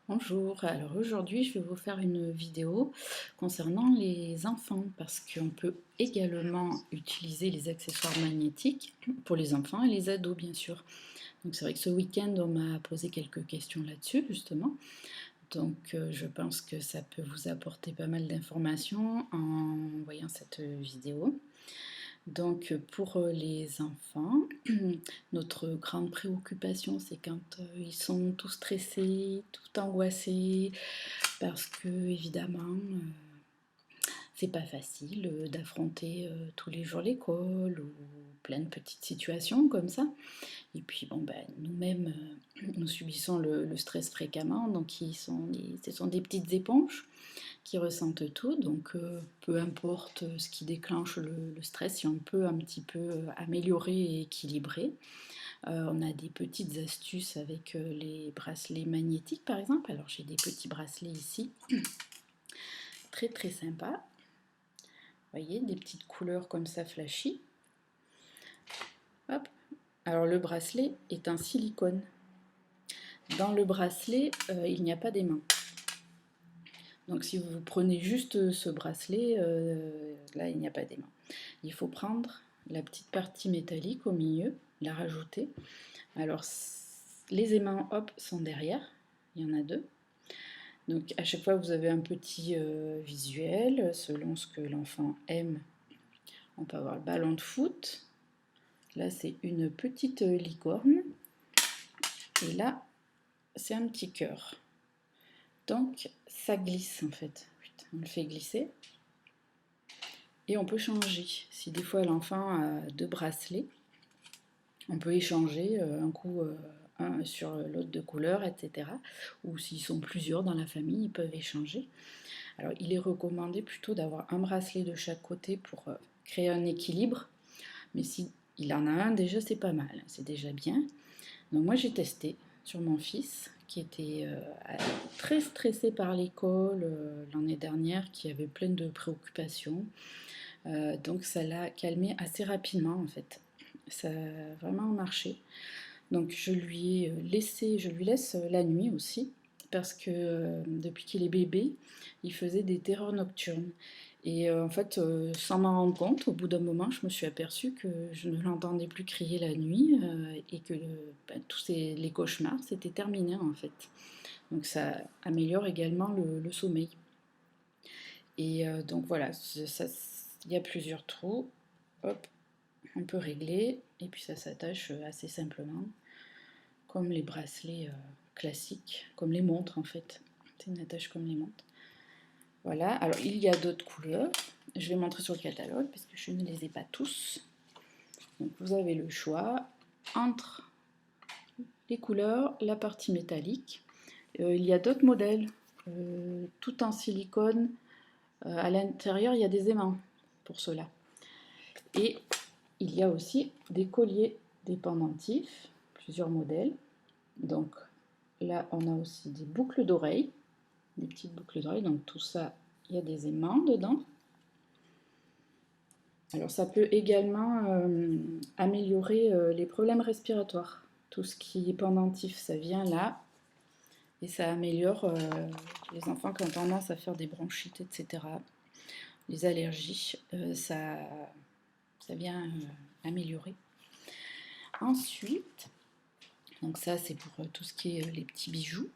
Bonjour, alors aujourd'hui je vais vous faire une vidéo concernant les enfants parce qu'on peut également utiliser les accessoires magnétiques pour les enfants et les ados bien sûr. Donc c'est vrai que ce week-end on m'a posé quelques questions là-dessus justement, donc je pense que ça peut vous apporter pas mal d'informations en voyant cette vidéo. Donc pour les enfants, notre grande préoccupation c'est quand ils sont tout stressés, tout angoissés, parce que évidemment c'est pas facile d'affronter tous les jours l'école ou plein de petites situations comme ça. Et puis bon ben nous-mêmes nous subissons le stress fréquemment, donc ce sont des petites éponges qui ressentent tout, donc peu importe ce qui déclenche le stress, si on peut un petit peu améliorer et équilibrer. On a des petites astuces avec les bracelets magnétiques par exemple. Alors j'ai des petits bracelets ici, très très sympas. Vous voyez, des petites couleurs comme ça flashy. Hop. Alors le bracelet est en silicone. Dans le bracelet, il n'y a pas d'aimant. Donc si vous prenez juste ce bracelet, là il n'y a pas d'aimant. Il faut prendre la petite partie métallique au milieu, la rajouter. Alors les aimants, hop, sont derrière. Il y en a deux. Donc à chaque fois vous avez un petit visuel selon ce que l'enfant aime. On peut avoir le ballon de foot. Là c'est une petite licorne. Et là c'est un petit cœur. Donc ça glisse en fait. On le fait glisser. Et on peut changer. Si des fois l'enfant a deux bracelets, on peut échanger un coup un sur l'autre de couleur, etc. Ou s'ils sont plusieurs dans la famille, ils peuvent échanger. Alors il est recommandé plutôt d'avoir un bracelet de chaque côté pour créer un équilibre. Mais si il en a un, déjà c'est pas mal, c'est déjà bien. Donc moi j'ai testé sur mon fils qui était très stressé par l'école l'année dernière, qui avait plein de préoccupations. Donc ça l'a calmé assez rapidement en fait. Ça a vraiment marché. Donc je lui laisse la nuit aussi, parce que depuis qu'il est bébé, il faisait des terreurs nocturnes. Et en fait, sans m'en rendre compte, au bout d'un moment, je me suis aperçue que je ne l'entendais plus crier la nuit et que tous les cauchemars, c'était terminé en fait. Donc ça améliore également le sommeil. Et donc voilà, il y a plusieurs trous. Hop, on peut régler et puis ça s'attache assez simplement, comme les bracelets classiques, comme les montres en fait. C'est une attache comme les montres. Voilà, alors il y a d'autres couleurs. Je vais montrer sur le catalogue parce que je ne les ai pas tous. Donc vous avez le choix entre les couleurs, la partie métallique. Il y a d'autres modèles, tout en silicone. À l'intérieur, il y a des aimants pour cela. Et il y a aussi des colliers, des pendentifs, plusieurs modèles. Donc là, on a aussi des boucles d'oreilles, des petites boucles d'oreilles. Donc tout ça, il y a des aimants dedans. Alors ça peut également améliorer les problèmes respiratoires. Tout ce qui est pendentif, ça vient là. Et ça améliore les enfants qui ont tendance à faire des bronchites, etc. Les allergies, ça vient améliorer. Ensuite, donc ça c'est pour tout ce qui est les petits bijoux.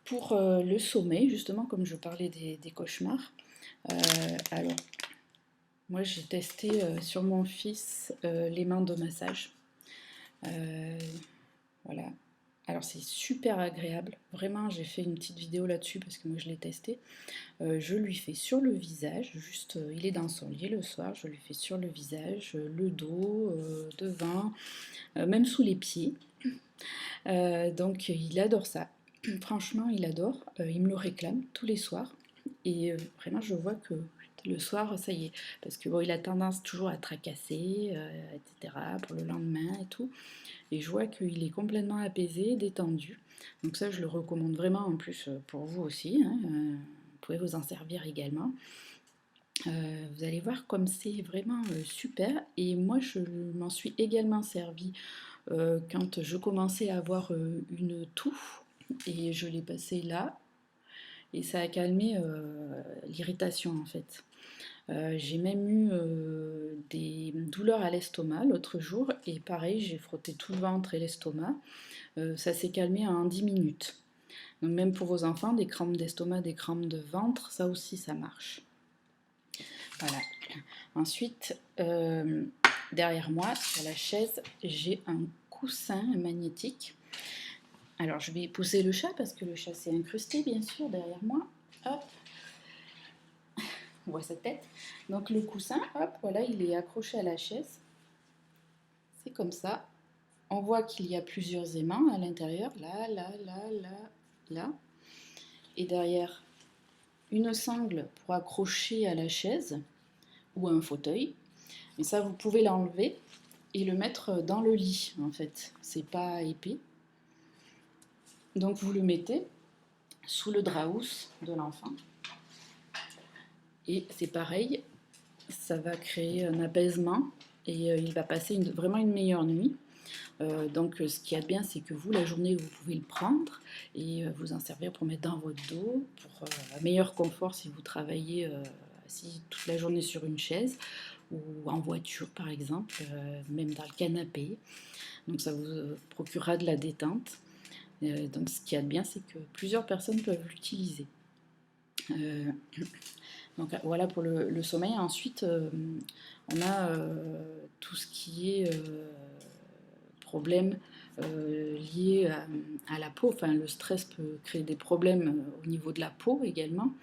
Pour le sommeil, justement, comme je parlais des cauchemars, alors moi j'ai testé sur mon fils les mains de massage. Voilà. Alors c'est super agréable. Vraiment, j'ai fait une petite vidéo là-dessus parce que moi je l'ai testé. Je lui fais sur le visage, juste il est dans son lit le soir, je lui fais sur le visage, le dos, devant, même sous les pieds. Donc il adore ça. Franchement, il adore. Il me le réclame tous les soirs. Et vraiment, je vois que le soir, ça y est. Parce que bon, il a tendance toujours à tracasser, etc. pour le lendemain et tout. Et je vois qu'il est complètement apaisé, détendu. Donc ça, je le recommande vraiment en plus pour vous aussi, hein. Vous pouvez vous en servir également. Vous allez voir comme c'est vraiment super. Et moi, je m'en suis également servi quand je commençais à avoir une toux et je l'ai passé là et ça a calmé l'irritation en fait. J'ai même eu des douleurs à l'estomac l'autre jour et pareil, j'ai frotté tout le ventre et l'estomac. Ça s'est calmé en 10 minutes. Donc même pour vos enfants, des crampes d'estomac, des crampes de ventre, ça aussi ça marche. Voilà. Ensuite, derrière moi, sur la chaise, j'ai un coussin magnétique. Alors je vais pousser le chat parce que le chat s'est incrusté bien sûr derrière moi. Hop, on voit sa tête. Donc le coussin, hop, voilà, il est accroché à la chaise. C'est comme ça. On voit qu'il y a plusieurs aimants à l'intérieur, là, là, là, là, là. Et derrière, une sangle pour accrocher à la chaise ou à un fauteuil. Et ça, vous pouvez l'enlever et le mettre dans le lit, en fait. C'est pas épais. Donc vous le mettez sous le draus de l'enfant. Et c'est pareil, ça va créer un apaisement et il va passer vraiment une meilleure nuit. Donc ce qu'il y a de bien, c'est que vous, la journée, vous pouvez le prendre et vous en servir pour mettre dans votre dos, pour un meilleur confort si vous travaillez assis toute la journée sur une chaise ou en voiture par exemple, même dans le canapé. Donc ça vous procurera de la détente. Donc ce qu'il y a de bien, c'est que plusieurs personnes peuvent l'utiliser. Donc voilà pour le sommeil. Ensuite, on a tout ce qui est problème lié à la peau. Enfin, le stress peut créer des problèmes au niveau de la peau également,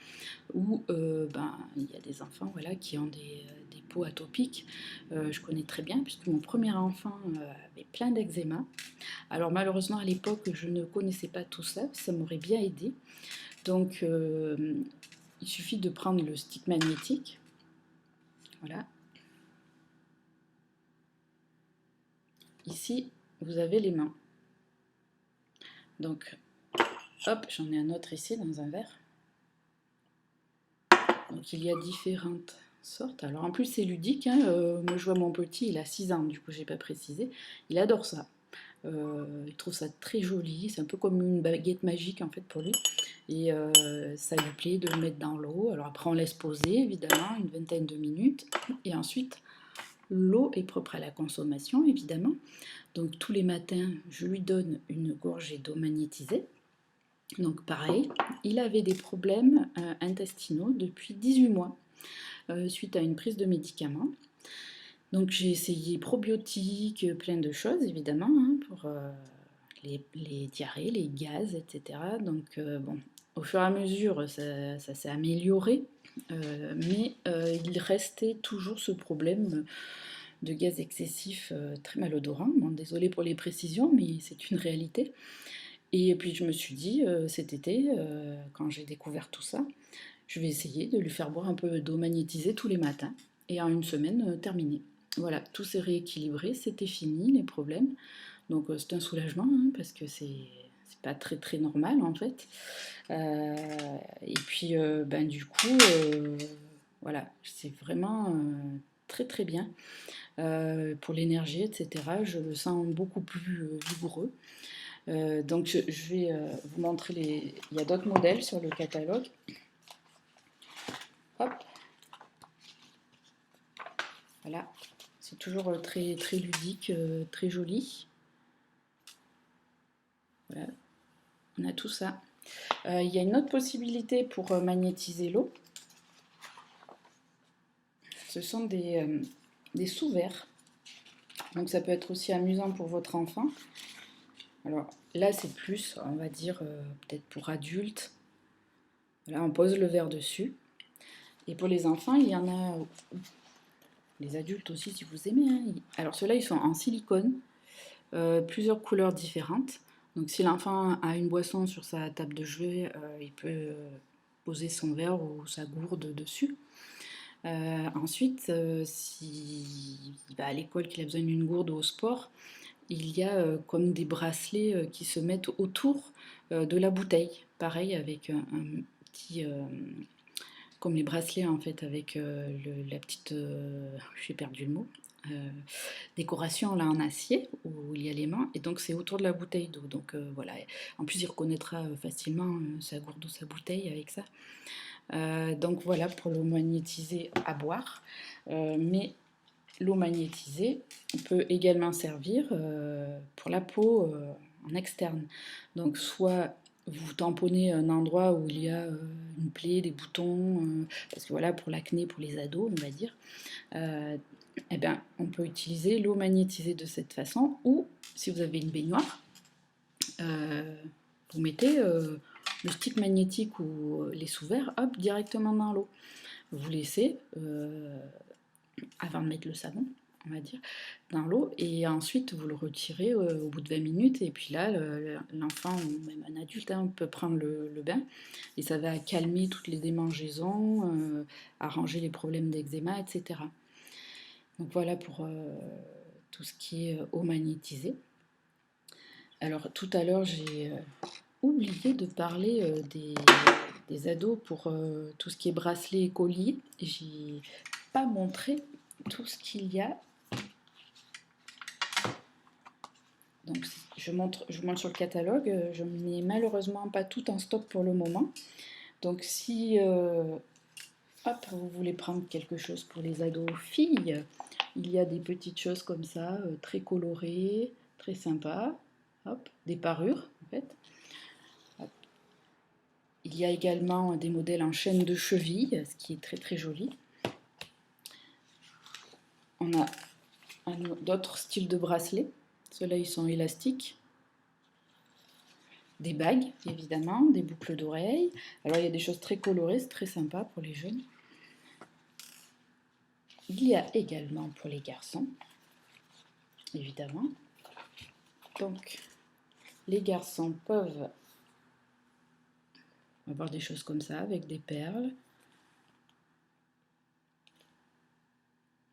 où il y a des enfants voilà, qui ont des peaux atopiques. Je connais très bien, puisque mon premier enfant avait plein d'eczéma. Alors malheureusement, à l'époque, je ne connaissais pas tout ça, ça m'aurait bien aidé. Donc, il suffit de prendre le stick magnétique. Voilà. Ici, vous avez les mains. Donc, hop, j'en ai un autre ici dans un verre. Donc, il y a différentes sortes. Alors, en plus, c'est ludique. Hein. Moi, je vois mon petit, il a 6 ans, du coup, j'ai pas précisé. Il adore ça. Il trouve ça très joli. C'est un peu comme une baguette magique, en fait, pour lui. Et ça lui plaît de le mettre dans l'eau. Alors, après, on laisse poser, évidemment, une vingtaine de minutes. Et ensuite, l'eau est propre à la consommation, évidemment. Donc tous les matins, je lui donne une gorgée d'eau magnétisée. Donc pareil, il avait des problèmes intestinaux depuis 18 mois, suite à une prise de médicaments. Donc j'ai essayé probiotiques, plein de choses évidemment, hein, pour les diarrhées, les gaz, etc. Donc bon, au fur et à mesure, ça s'est amélioré, mais il restait toujours ce problème de gaz excessif très malodorant. Bon, désolée pour les précisions, mais c'est une réalité. Et puis je me suis dit, cet été, quand j'ai découvert tout ça, je vais essayer de lui faire boire un peu d'eau magnétisée tous les matins. Et en une semaine, terminé. Voilà, tout s'est rééquilibré, c'était fini, les problèmes. Donc c'est un soulagement, hein, parce que c'est pas très très normal en fait. Et puis du coup, voilà, c'est vraiment très très bien. Pour l'énergie, etc. Je le sens beaucoup plus vigoureux. Donc je vais vous montrer il y a d'autres modèles sur le catalogue. Hop. Voilà. C'est toujours très, très ludique, très joli. Voilà. On a tout ça. Il y a une autre possibilité pour magnétiser l'eau. Ce sont des sous-verres. Donc ça peut être aussi amusant pour votre enfant. Alors là, c'est plus, on va dire, peut-être pour adultes. Là, on pose le verre dessus. Et pour les enfants, il y en a, les adultes aussi, si vous aimez. Hein. Alors ceux-là, ils sont en silicone, plusieurs couleurs différentes. Donc si l'enfant a une boisson sur sa table de jouet, il peut poser son verre ou sa gourde dessus. Ensuite, s'il va à l'école, qu'il a besoin d'une gourde ou au sport, il y a comme des bracelets qui se mettent autour de la bouteille. Pareil avec un petit... comme les bracelets en fait avec la petite... j'ai perdu le mot. décoration là en acier où il y a l'aimant, et donc c'est autour de la bouteille d'eau. Donc voilà, en plus il reconnaîtra facilement sa gourde ou sa bouteille avec ça. Donc voilà pour l'eau magnétisée à boire. Mais l'eau magnétisée peut également servir pour la peau en externe. Donc soit vous tamponnez un endroit où il y a une plaie, des boutons, parce que voilà, pour l'acné, pour les ados, on va dire, eh bien, on peut utiliser l'eau magnétisée de cette façon, ou si vous avez une baignoire, vous mettez le stick magnétique ou les sous-verts, hop, directement dans l'eau. Vous laissez, avant de mettre le savon, on va dire, dans l'eau, et ensuite vous le retirez au bout de 20 minutes, et puis là, l'enfant ou même un adulte peut prendre le bain, et ça va calmer toutes les démangeaisons, arranger les problèmes d'eczéma, etc. Donc voilà pour tout ce qui est eau magnétisée. Alors tout à l'heure, j'ai oublié de parler des ados pour tout ce qui est bracelet et collier. J'ai pas montré tout ce qu'il y a. Donc je montre sur le catalogue. Je n'ai malheureusement pas tout en stock pour le moment. Donc si hop, vous voulez prendre quelque chose pour les ados filles, il y a des petites choses comme ça, très colorées, très sympas. Hop, des parures en fait. Hop. Il y a également des modèles en chaîne de cheville, ce qui est très très joli. On a d'autres styles de bracelets. Ceux-là, ils sont élastiques. Des bagues, évidemment, des boucles d'oreilles. Alors, il y a des choses très colorées, c'est très sympa pour les jeunes. Il y a également pour les garçons, évidemment. Donc, les garçons peuvent avoir des choses comme ça, avec des perles.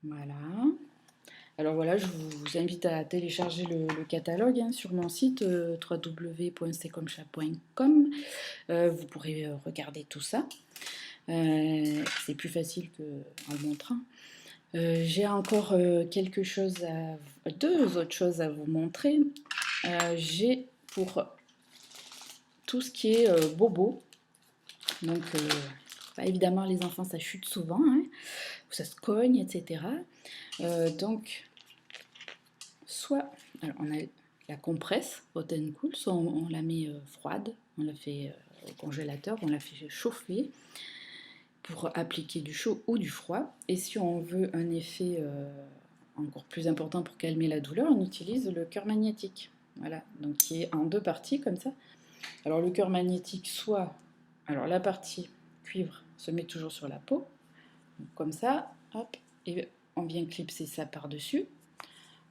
Voilà. Alors voilà, je vous invite à télécharger le catalogue sur mon site www.ccomchat.com. Vous pourrez regarder tout ça. C'est plus facile qu'en le montrant. J'ai encore deux autres choses à vous montrer. J'ai pour tout ce qui est bobo. Donc, évidemment, les enfants, ça chute souvent, hein, ça se cogne, etc. Donc, soit, alors on a la compresse hot and cool, soit on la met froide, on la fait au congélateur, on la fait chauffer pour appliquer du chaud ou du froid. Et si on veut un effet encore plus important pour calmer la douleur, on utilise le cœur magnétique. Voilà, donc qui est en deux parties comme ça. Alors le cœur magnétique, alors la partie cuivre se met toujours sur la peau, donc comme ça, hop, et on vient clipser ça par-dessus.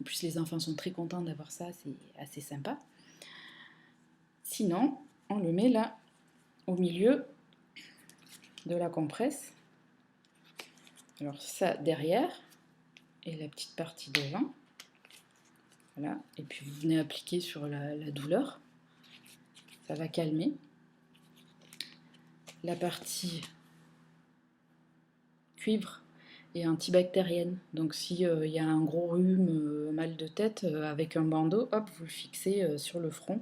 En plus, les enfants sont très contents d'avoir ça, c'est assez sympa. Sinon, on le met là, au milieu de la compresse. Alors ça derrière, et la petite partie devant. Voilà, et puis vous venez appliquer sur la douleur. Ça va calmer. La partie cuivre est antibactérienne. Donc s'il y a un gros rhume, mal de tête, avec un bandeau, hop, vous le fixez sur le front.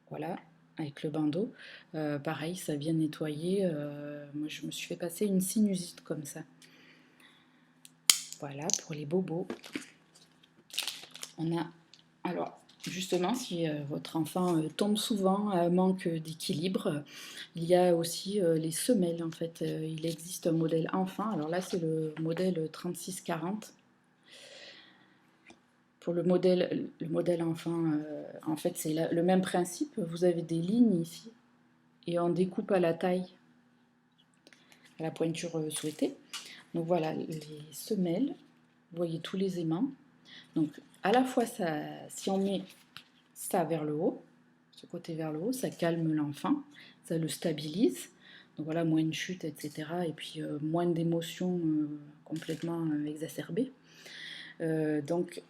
Voilà, avec le bandeau. Pareil, ça vient nettoyer. Moi, je me suis fait passer une sinusite comme ça. Voilà, pour les bobos. On a, alors, justement, si votre enfant tombe souvent, manque d'équilibre, il y a aussi les semelles, en fait. Il existe un modèle enfant. Alors là, c'est le modèle 3640. Pour le modèle enfant, en fait, c'est le même principe. Vous avez des lignes ici et on découpe à la taille, à la pointure souhaitée. Donc voilà, les semelles, vous voyez tous les aimants. Donc à la fois, ça, si on met ça vers le haut, ce côté vers le haut, ça calme l'enfant, ça le stabilise. Donc voilà, moins de chute, etc. Et puis moins d'émotions complètement exacerbées. Donc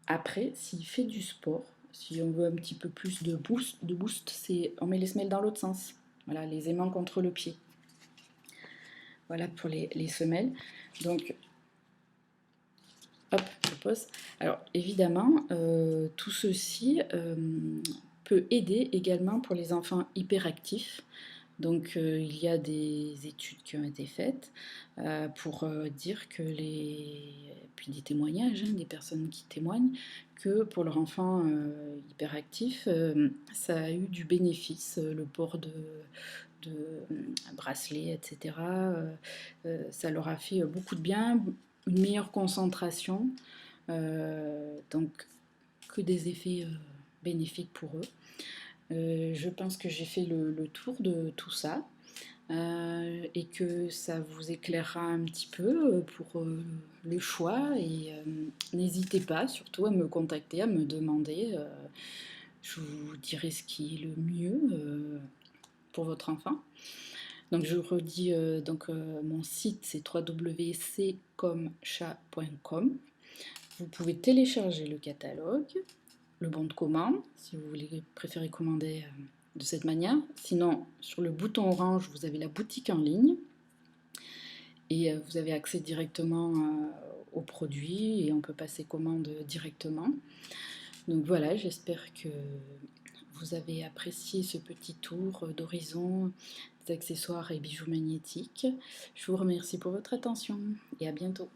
après, s'il fait du sport, si on veut un petit peu plus de boost, on met les semelles dans l'autre sens. Voilà, les aimants contre le pied. Voilà pour les semelles. Donc, Hop, je pose. Alors évidemment, tout ceci peut aider également pour les enfants hyperactifs. Donc il y a des études qui ont été faites pour dire que puis des témoignages, hein, des personnes qui témoignent, que pour leur enfant hyperactif, ça a eu du bénéfice, le port de bracelets, etc. Ça leur a fait beaucoup de bien, une meilleure concentration, donc que des effets bénéfiques pour eux. Je pense que j'ai fait le tour de tout ça et que ça vous éclairera un petit peu pour le choix. Et n'hésitez pas surtout à me contacter, à me demander. Je vous dirai ce qui est le mieux pour votre enfant. Donc je redis, mon site c'est www.ccomchat.com. Vous pouvez télécharger le catalogue, le bon de commande, si vous voulez préférer commander de cette manière. Sinon, sur le bouton orange, vous avez la boutique en ligne et vous avez accès directement aux produits et on peut passer commande directement. Donc voilà, j'espère que vous avez apprécié ce petit tour d'horizon des accessoires et bijoux magnétiques. Je vous remercie pour votre attention et à bientôt.